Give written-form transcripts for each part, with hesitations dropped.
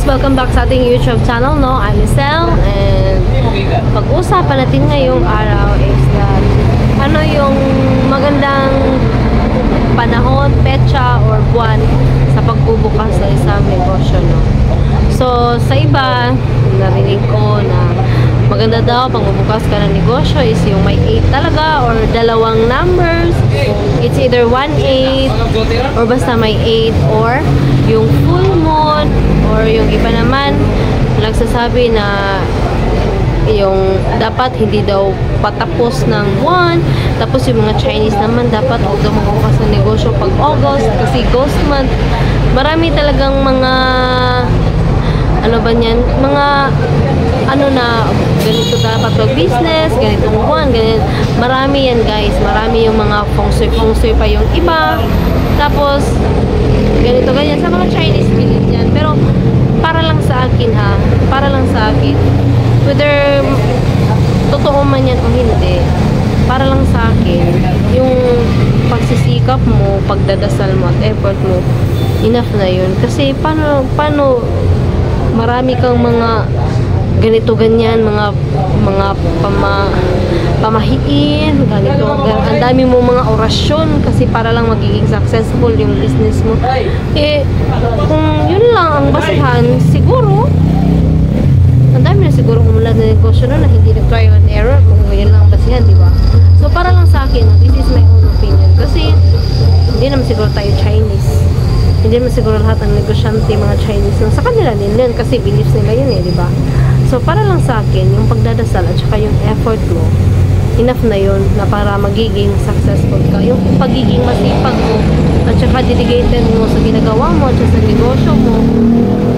Welcome back sa ating YouTube channel, no? I'm Lisel, and pag-usapan natin ngayong araw is that ano yung magandang panahon, petsa, or buwan sa pagbubukas sa isang negosyo, no? So, sa iba, narinig ko na maganda daw pag bubukas ka ng negosyo is yung may 8 talaga or dalawang numbers. It's either 1-8 or basta may 8 or yung full moon, or yung iba naman nagsasabi na yung dapat hindi daw patapos ng 1. Tapos yung mga Chinese naman dapat huwag daw magbukas ng negosyo pag August kasi ghost month. Marami talagang mga ano ba niyan, mga ano na ganito dapat mag-business, ganitong buwan, ganyan. Marami yan, guys. Marami yung mga feng shui pa yung iba. Tapos ganito, ganyan. Sa mga Chinese believe yan. Pero para lang sa akin, ha, para lang sa akin, whether totoo man yan o hindi, para lang sa akin, yung pagsisikap mo, pagdadasal mo at effort mo, enough na yun. Kasi paano marami kang mga ganito ganyan, mga pamahiin, ganito, ang dami mo mga orasyon kasi para lang magiging successful yung business mo. Eh, kung yun lang ang basihan, siguro ang dami na siguro umulat na negosyo na hindi nag-try and error kung yun lang ang basihan, di ba? So, para lang sa akin, this is my own opinion. Kasi, hindi naman siguro tayo Chinese. Hindi naman siguro lahat ng negosyante, mga Chinese. Sa kanila din yun, kasi beliefs nila yun di ba? So, para lang sa akin, yung pagdadasal at saka yung effort mo, enough na yun na para magiging successful ka. Yung pagiging masipag mo at saka dedicated mo sa ginagawa mo at sa negosyo mo,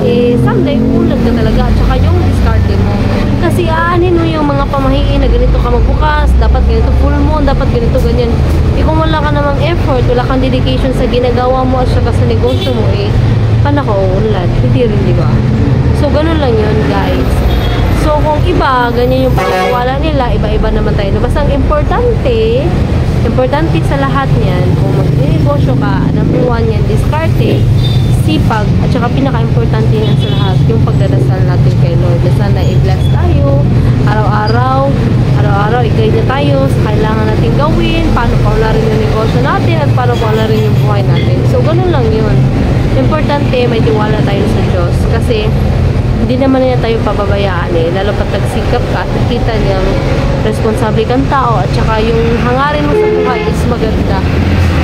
eh, someday, ulag ka talaga. At saka yung discarte mo. Kasi aanin mo yung mga pamahiin na ganito ka magbukas, dapat ganito full moon, dapat ganito ganyan. Eh, kung wala ka namang effort, wala kang dedication sa ginagawa mo at saka sa negosyo mo, eh, paano ka uunlad? Hindi rin, di ba? So, ganun lang yun, guys. So, kung iba, ganyan yung paniniwala nila, iba-iba naman tayo. Basta ang importante sa lahat niyan, kung mag-negosyo ka, number 1 yan, diskarte, sipag, at saka pinaka-importante yan sa lahat, yung pagdadasal natin kay Lord. Sana i-bless tayo, araw-araw, i-guide na tayo sa kailangan natin gawin, paano paularin yung negosyo natin, at paano paularin yung buhay natin. So, ganun lang yun. Importante, may tiwala tayo sa Diyos. Kasi, hindi naman niya tayo pababayaan lalo pat nagsikap ka at nakita niyang responsable kang tao at saka yung hangarin mo sa buhay is maganda,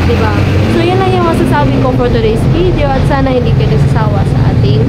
diba? So yan lang yung masasabi ko for today's video at sana hindi kayo nasasawa sa ating